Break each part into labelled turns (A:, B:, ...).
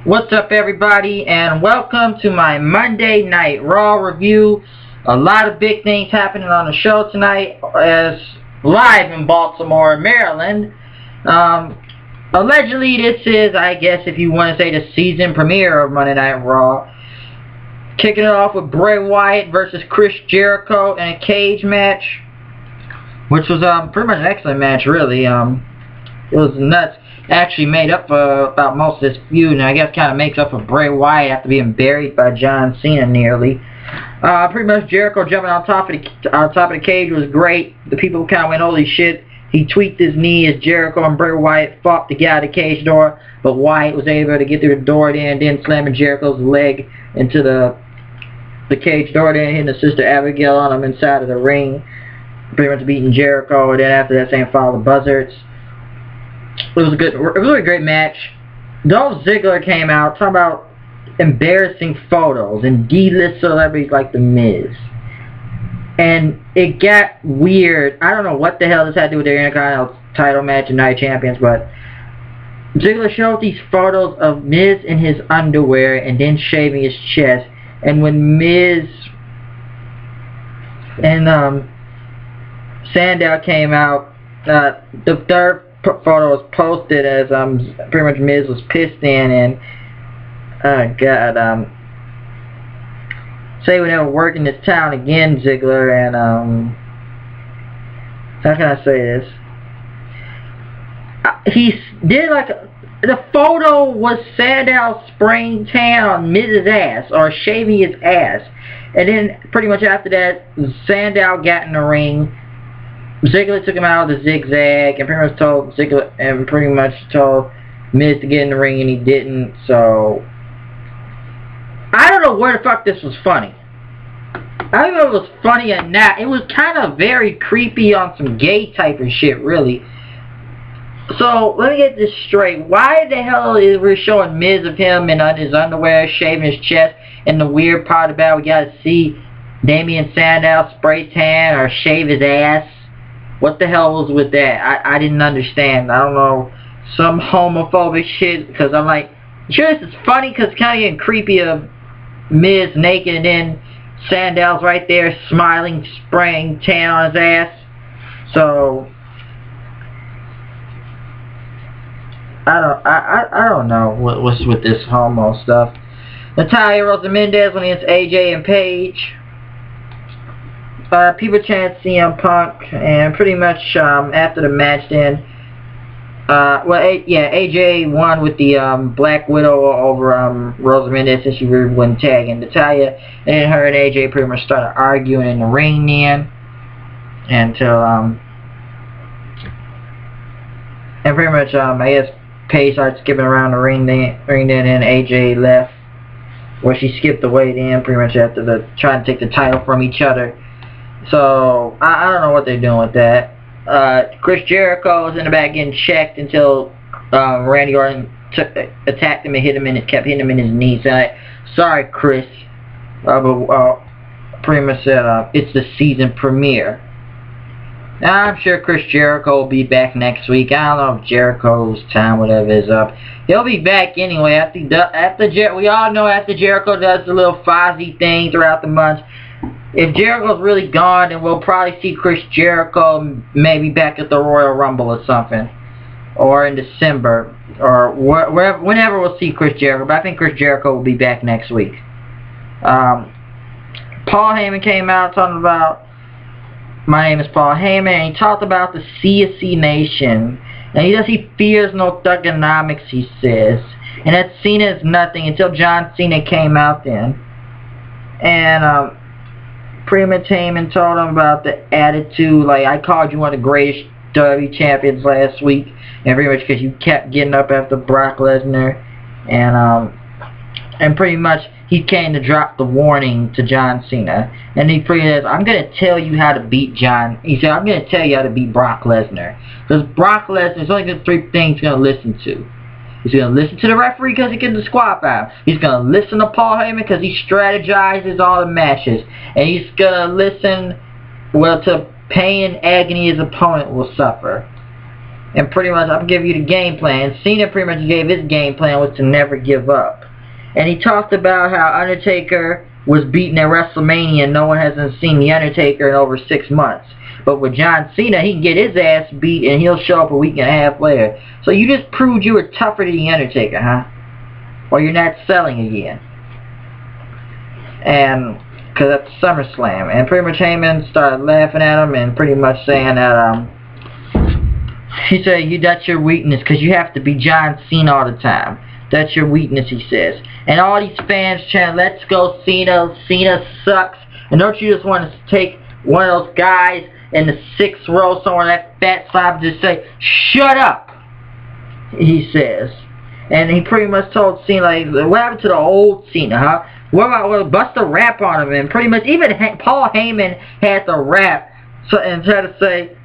A: What's up, everybody, and welcome to my Monday Night Raw review. A lot of big things happening on the show tonight, as live in Baltimore, Maryland. Allegedly, this is, I guess, if you want to say, the season premiere of Monday Night Raw. Kicking it off with Bray Wyatt versus Chris Jericho in a cage match, which was pretty much an excellent match, really. It was nuts. Actually made up for about most of this feud, and I guess kind of makes up for Bray Wyatt after being buried by John Cena nearly. Pretty much Jericho jumping on top of the cage was great. The people kind of went, holy shit. He tweaked his knee as Jericho and Bray Wyatt fought to get out of the cage door, but Wyatt was able to get through the door there and then slamming Jericho's leg into the cage door there, hitting his sister Abigail on him inside of the ring, pretty much beating Jericho, and then after that same followed the buzzards. It was a really great match. Dolph Ziggler came out talking about embarrassing photos and D-list celebrities like The Miz. And it got weird. I don't know what the hell this had to do with their Intercontinental title match and Night Champions, but Ziggler showed these photos of Miz in his underwear and then shaving his chest. And when Miz and Sandow came out, the third photo was posted as pretty much Miz was pissed in, and say we never work in this town again, Ziggler, and how can I say this? He did the photo was Sandow spraying tan on Miz's ass, or shaving his ass, and then pretty much after that Sandow got in the ring. Ziggler took him out with a zigzag and pretty much told Miz to get in the ring, and he didn't. So I don't know where the fuck this was funny. I don't know if it was funny or not. It was kind of very creepy on some gay type of shit, really. So let me get this straight. Why the hell is we showing Miz of him in his underwear, shaving his chest, and the weird part about we gotta see Damien Sandow spray tan or shave his ass? What the hell was with that? I didn't understand. I don't know. Some homophobic shit. Because I'm like, sure, this is funny because it's kind of getting creepy of Miz naked and then Sandow's right there smiling, spraying tan on his ass. So I don't know what's with this homo stuff. Natalya Rosa Mendez went against AJ and Paige. People chanted CM Punk, and pretty much after the match then, AJ won with the Black Widow over Rosa Mendez since she really wasn't tagging Natalya, and then her and AJ pretty much started arguing in the ring then, until and pretty much I guess Paige started skipping around the ring then, and AJ left, where she skipped away then, pretty much after trying to take the title from each other. So, I don't know what they're doing with that. Chris Jericho was in the back getting checked until Randy Orton attacked him and kept hitting him in his knee. So, sorry, Chris. But pretty much said it's the season premiere. Now, I'm sure Chris Jericho will be back next week. I don't know if Jericho's time, whatever, is up. He'll be back anyway. We all know after Jericho does the little Fozzy thing throughout the months. If Jericho's really gone, then we'll probably see Chris Jericho maybe back at the Royal Rumble or something. Or in December. Or whenever we'll see Chris Jericho. But I think Chris Jericho will be back next week. Paul Heyman came out talking about, my name is Paul Heyman, and he talked about the CSC Nation. And he fears no thugonomics, he says. And that Cena is nothing until John Cena came out then. And pretty much Heyman told him about the attitude, like, I called you one of the greatest WWE champions last week, and pretty much because you kept getting up after Brock Lesnar, and pretty much he came to drop the warning to John Cena, and he pretty much said, I'm going to tell you how to beat he said, I'm going to tell you how to beat Brock Lesnar, because Brock Lesnar is only the three things he's going to listen to. He's going to listen to the referee because he gets the squat out. He's going to listen to Paul Heyman because he strategizes all the matches. And he's going to listen, to pain and agony his opponent will suffer. and pretty much I'm giving you the game plan. Cena pretty much gave his game plan was to never give up. And he talked about how Undertaker was beaten at WrestleMania and no one hasn't seen The Undertaker in over 6 months. But with John Cena, he can get his ass beat and he'll show up a week and a half later. So you just proved you were tougher than The Undertaker, huh? Or you're not selling again. And, because that's SummerSlam. And pretty much Heyman started laughing at him and pretty much saying that, he said, that's your weakness because you have to be John Cena all the time. That's your weakness, he says. And all these fans chant, let's go Cena, Cena sucks. And don't you just want to take one of those guys in the 6th row somewhere, that fat slob, just say, shut up, he says. And he pretty much told Cena, like, what happened to the old Cena, huh? What about, bust a rap on him? And pretty much even Paul Heyman had to rap and try to say,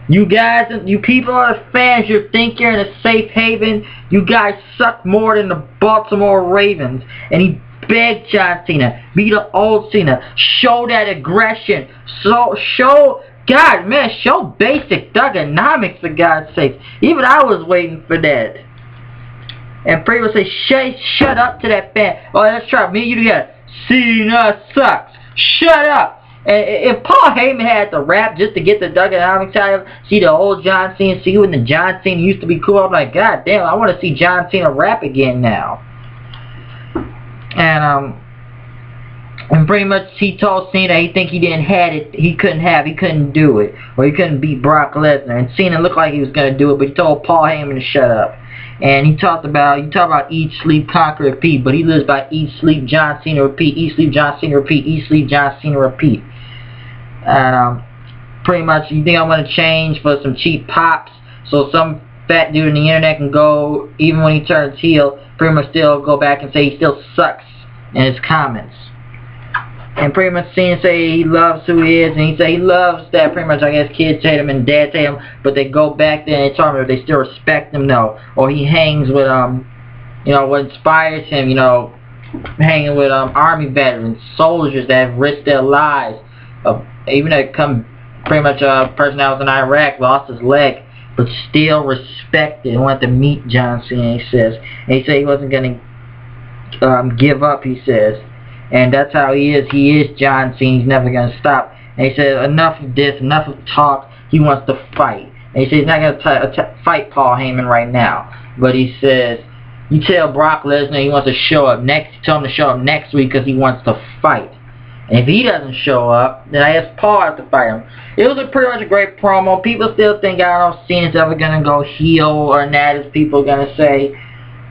A: you guys, you people are fans, you think you're in a safe haven, you guys suck more than the Baltimore Ravens. And he begged John Cena, be the old Cena, show that aggression, show basic thugonomics for God's sake. Even I was waiting for that. And pretty much say, shut up to that fan. Oh, let's try me and you together. Cena sucks. Shut up. And if Paul Heyman had to rap just to get the thugonomics out of him, see the old John Cena, see when the John Cena used to be cool, I'm like, God damn, I want to see John Cena rap again now. And pretty much he told Cena he think he didn't have it, he couldn't do it, or he couldn't beat Brock Lesnar. And Cena looked like he was gonna do it, but he told Paul Heyman to shut up. And he talked about eat, sleep, conquer, repeat, but he lives by eat, sleep, John Cena, repeat, eat, sleep, John Cena, repeat, eat, sleep, John Cena, repeat. And pretty much you think I'm gonna change for some cheap pops, so some fat dude on the internet can go, even when he turns heel, pretty much still go back and say he still sucks in his comments. And pretty much Cena say he loves who he is, and he say he loves that pretty much, I guess, kids hate him and dads hate him, but they go back there and they tell him they still respect him, though. Or he hangs with, you know, what inspires him, you know, hanging with Army veterans, soldiers that have risked their lives. Even though come pretty much a person that was in Iraq, lost his leg, but still respected and wanted to meet John Cena, he says. And he said he wasn't going to give up, he says. And that's how he is. He is John Cena. He's never going to stop. And he said, enough of this, enough of talk. He wants to fight. And he said he's not going to fight Paul Heyman right now. But he says, you tell Brock Lesnar he wants to show up next. Tell him to show up next week because he wants to fight. And if he doesn't show up, then I ask Paul to fight him. It was pretty much a great promo. People still think, I don't know if Cena's ever going to go heel or not, as people are going to say.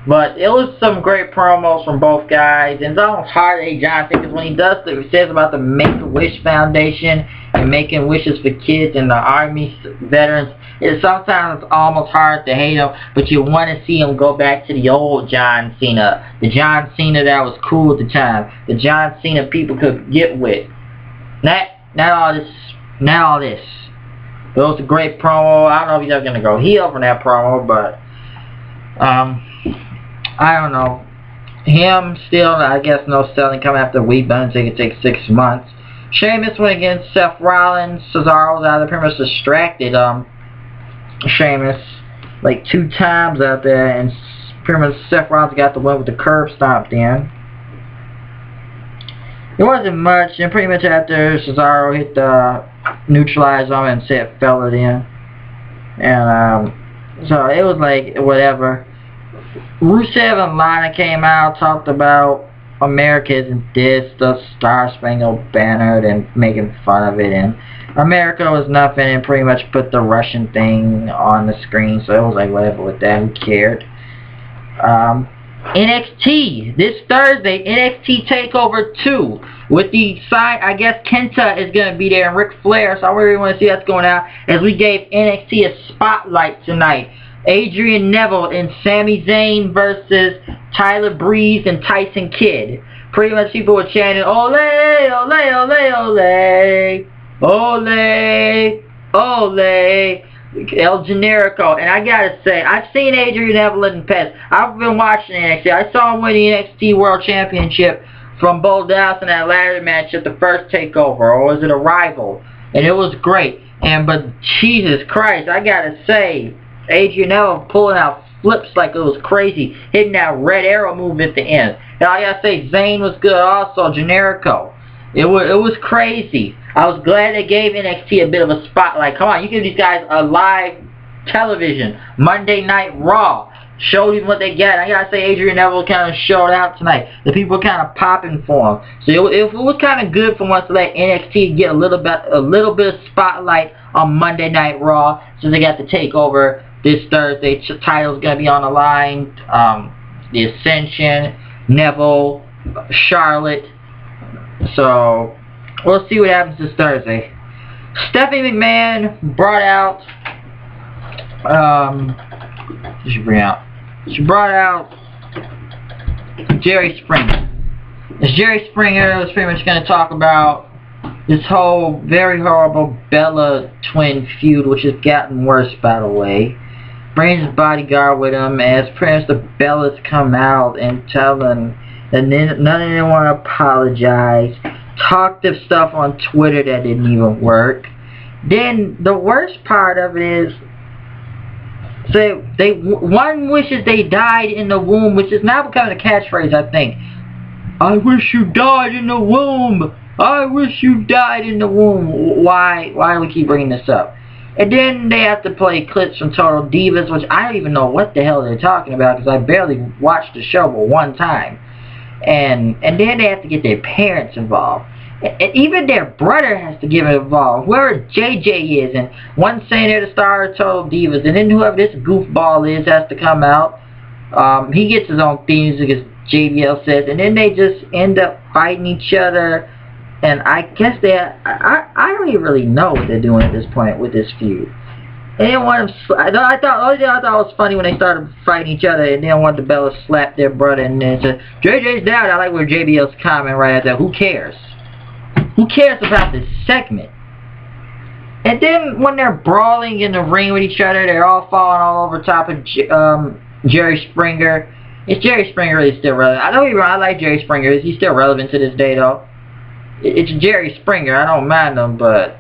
A: But it was some great promos from both guys. And it's almost hard to hate John Cena because when he does what he says about the Make-A-Wish Foundation and making wishes for kids and the Army veterans, sometimes it's almost hard to hate him, but you want to see him go back to the old John Cena. The John Cena that was cool at the time. The John Cena people could get with. Not all this. It was a great promo. I don't know if he's ever going to go heel from that promo, but I don't know. Him still, I guess, no selling coming after a week, but I think it takes 6 months. Sheamus went against Seth Rollins. Cesaro was out there, pretty much distracted Sheamus like 2 times out there, and pretty much Seth Rollins got the win with the curb stomp in. It wasn't much, and pretty much after Cesaro hit the neutralizer on him and Seth fell it in. And so it was like whatever. Rusev and Lana came out, talked about America isn't this, the Star Spangled Banner, and making fun of it, and America was nothing, and pretty much put the Russian thing on the screen, so it was like whatever with that, who cared. NXT, this Thursday, NXT TakeOver 2, with the sign, I guess Kenta is going to be there, and Ric Flair, so I really want to see that's going out, as we gave NXT a spotlight tonight. Adrian Neville and Sami Zayn versus Tyler Breeze and Tyson Kidd. Pretty much people were chanting, ole, ole, ole, ole, ole, ole, El Generico. And I gotta say, I've seen Adrian Neville in the past. I've been watching NXT. I saw him win the NXT World Championship from Bo Dallas in that ladder match at the first TakeOver, or was it a rival? And it was great. But Jesus Christ, I gotta say, Adrian Neville pulling out flips like it was crazy, hitting that red arrow move at the end. And I gotta say, Zayn was good also, Generico. It was crazy. I was glad they gave NXT a bit of a spotlight. Come on, you give these guys a live television, Monday Night Raw. Showed them what they got. I gotta say, Adrian Neville kind of showed out tonight. The people were kind of popping for him. So it was kind of good for once to let NXT get a little bit of spotlight on Monday Night Raw, since they got the takeover this Thursday. Title's gonna be on the line. The Ascension, Neville, Charlotte. So we'll see what happens this Thursday. Stephanie McMahon brought out. She brought out Jerry Springer. As Jerry Springer was pretty much going to talk about this whole very horrible Bella twin feud, which has gotten worse, by the way. Brings his bodyguard with him, as pretty much the Bellas come out and tell them that none of them want to apologize. Talked of stuff on Twitter that didn't even work. Then the worst part of it is, so one wishes they died in the womb, which is now becoming a catchphrase, I think. I wish you died in the womb. I wish you died in the womb. Why do we keep bringing this up? And then they have to play clips from Total Divas, which I don't even know what the hell they're talking about, because I barely watched the show but one time. And then they have to get their parents involved. And even their brother has to get involved, whoever JJ is, and one saying they're the star of Total Divas, and then whoever this goofball is has to come out. He gets his own theme music, as JBL says, and then they just end up fighting each other. And I guess I don't even really know what they're doing at this point with this feud. And then one of them, I thought it was funny when they started fighting each other, and then one of the Bellas slapped their brother, and then said, JJ's down. I like where JBL's comment right after. Who cares? Who cares about this segment? And then when they're brawling in the ring with each other, they're all falling all over top of Jerry Springer. Is Jerry Springer really still relevant? I like Jerry Springer. Is he still relevant to this day, though? It's Jerry Springer. I don't mind him, but...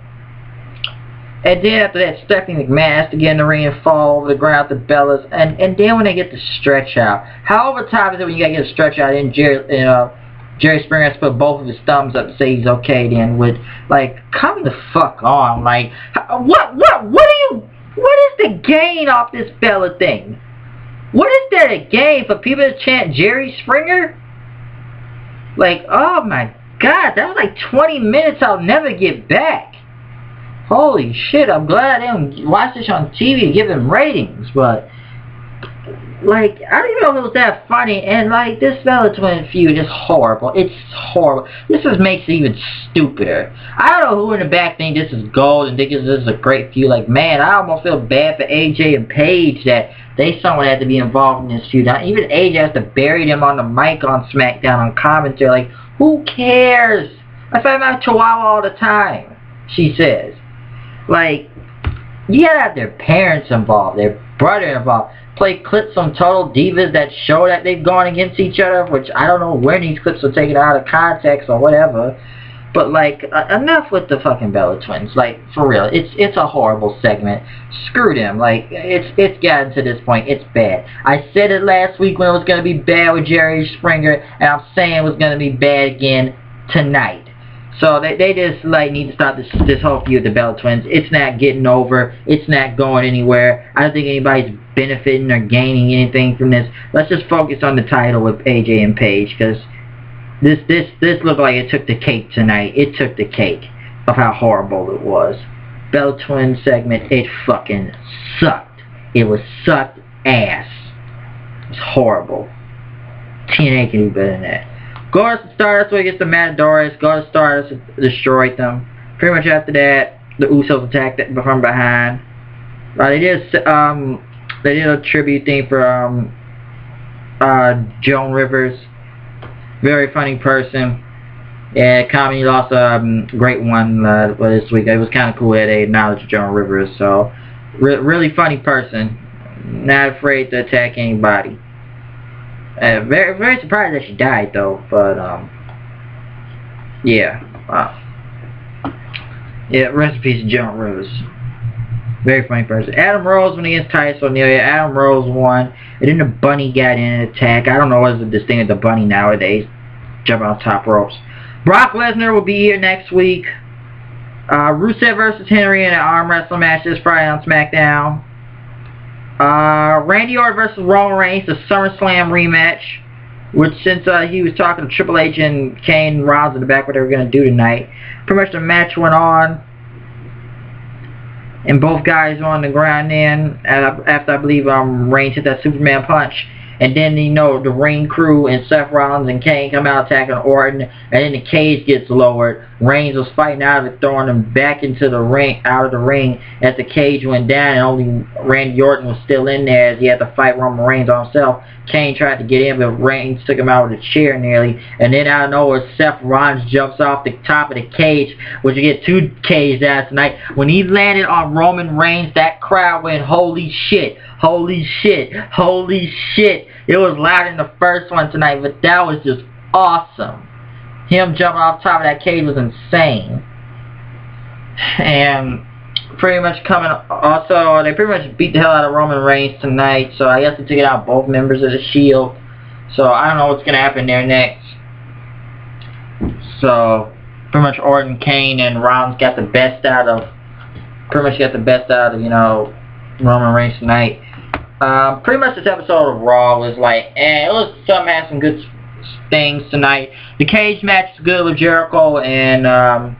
A: And then after that, Stephanie McMahon has to get in the ring and fall over the ground with the Bellas. And then when they get the stretch out. How over top is it when you gotta get a stretch out? And Jerry Springer has to put both of his thumbs up to say he's okay then with, like, come the fuck on. Like, what is the gain off this Bella thing? What is there to gain for people to chant Jerry Springer? Like, oh my god, that was like 20 minutes I'll never get back. Holy shit, I'm glad I didn't watch this on TV to give them ratings, but, like, I don't even know if it was that funny, and, like, this Bella Twin feud is horrible. It's horrible. This just makes it even stupider. I don't know who in the back think this is gold and think this is a great feud. Like, man, I almost feel bad for AJ and Paige that someone had to be involved in this feud. Now, even AJ has to bury them on the mic on SmackDown on commentary. Like, who cares? I find my Chihuahua all the time, she says. Like, you gotta have their parents involved, their brother involved. Play clips on Total Divas that show that they've gone against each other, which I don't know where these clips are taken out of context or whatever. But, like, enough with the fucking Bella Twins. Like, for real, it's a horrible segment. Screw them. Like, it's gotten to this point. It's bad. I said it last week when it was gonna be bad with Jerry Springer, and I'm saying it was gonna be bad again tonight. So they just, like, need to stop this whole feud with the Bella Twins. It's not getting over. It's not going anywhere. I don't think anybody's benefiting or gaining anything from this. Let's just focus on the title with AJ and Paige, because this looked like it took the cake tonight. It took the cake of how horrible it was. Bella Twins segment, it fucking sucked. It was sucked ass. It was horrible. TNA can do better than that. Goddess Stardust against the Matadors. Goddess Stardust destroyed them. Pretty much after that, the Usos attacked from behind. They did a tribute thing for Joan Rivers. Very funny person. Yeah, comedy lost a great one this week. It was kind of cool that they acknowledged Joan Rivers. So, really funny person. Not afraid to attack anybody. Very, very surprised that she died though, but yeah. Yeah, rest in peace, Joan Rivers. Very funny person. Adam Rose went against Titus O'Neil. Adam Rose won. And then the Bunny got in an attack. I don't know what's this thing with the Bunny nowadays. Jumping on top ropes. Brock Lesnar will be here next week. Rusev versus Henry in an arm wrestling match this Friday on SmackDown. Randy Orton versus Roman Reigns, the SummerSlam rematch. Which, since he was talking to Triple H and Kane and Rollins in the back, what they were going to do tonight. Pretty much the match went on. And both guys were on the ground then. After I believe Reigns hit that Superman punch. And then, you know, the ring crew and Seth Rollins and Kane come out attacking Orton. And then the cage gets lowered. Reigns was fighting out of it, throwing him back into the ring, out of the ring as the cage went down. And only Randy Orton was still in there as he had to fight Roman Reigns on himself. Kane tried to get in, but Reigns took him out with a chair nearly. And then out of nowhere, Seth Rollins jumps off the top of the cage, which you get 2 cages out tonight. When he landed on Roman Reigns, that crowd went, holy shit, holy shit, holy shit. It was louder than the first one tonight, but that was just awesome. Him jumping off top of that cage was insane. And pretty much coming, also, they pretty much beat the hell out of Roman Reigns tonight, so I guess they took it out both members of the Shield. So I don't know what's going to happen there next. So, pretty much Orton, Kane, and Rollins got the best out of, you know, Roman Reigns tonight. Pretty much this episode of Raw was like, it was something, had some good things tonight. The cage match is good with Jericho and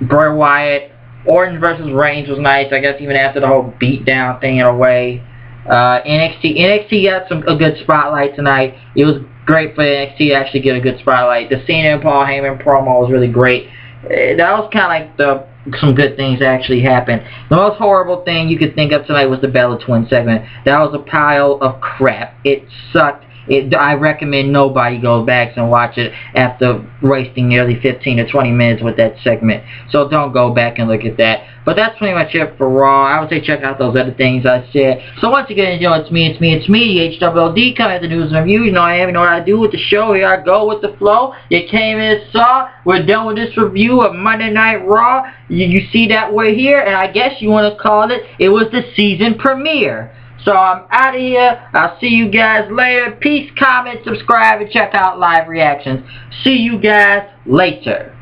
A: Bray Wyatt. Orton versus Reigns was nice, I guess, even after the whole beatdown thing in a way. NXT got a good spotlight tonight. It was great for NXT to actually get a good spotlight. The Cena and Paul Heyman promo was really great. That was kind of like some good things actually happened. The most horrible thing you could think of tonight was the Bella Twin segment. That was a pile of crap. It sucked. I recommend nobody goes back and watch it after wasting nearly 15 to 20 minutes with that segment. So don't go back and look at that. But that's pretty much it for Raw. I would say check out those other things I said. So once again, you know, it's me, the HWLD, coming at the news and reviews. You know I am, you know what I do with the show. Here I go with the flow. You came in and saw. We're done with this review of Monday Night Raw. You see that we're here, and I guess you want to call it was the season premiere. So I'm out of here. I'll see you guys later. Peace, comment, subscribe, and check out live reactions. See you guys later.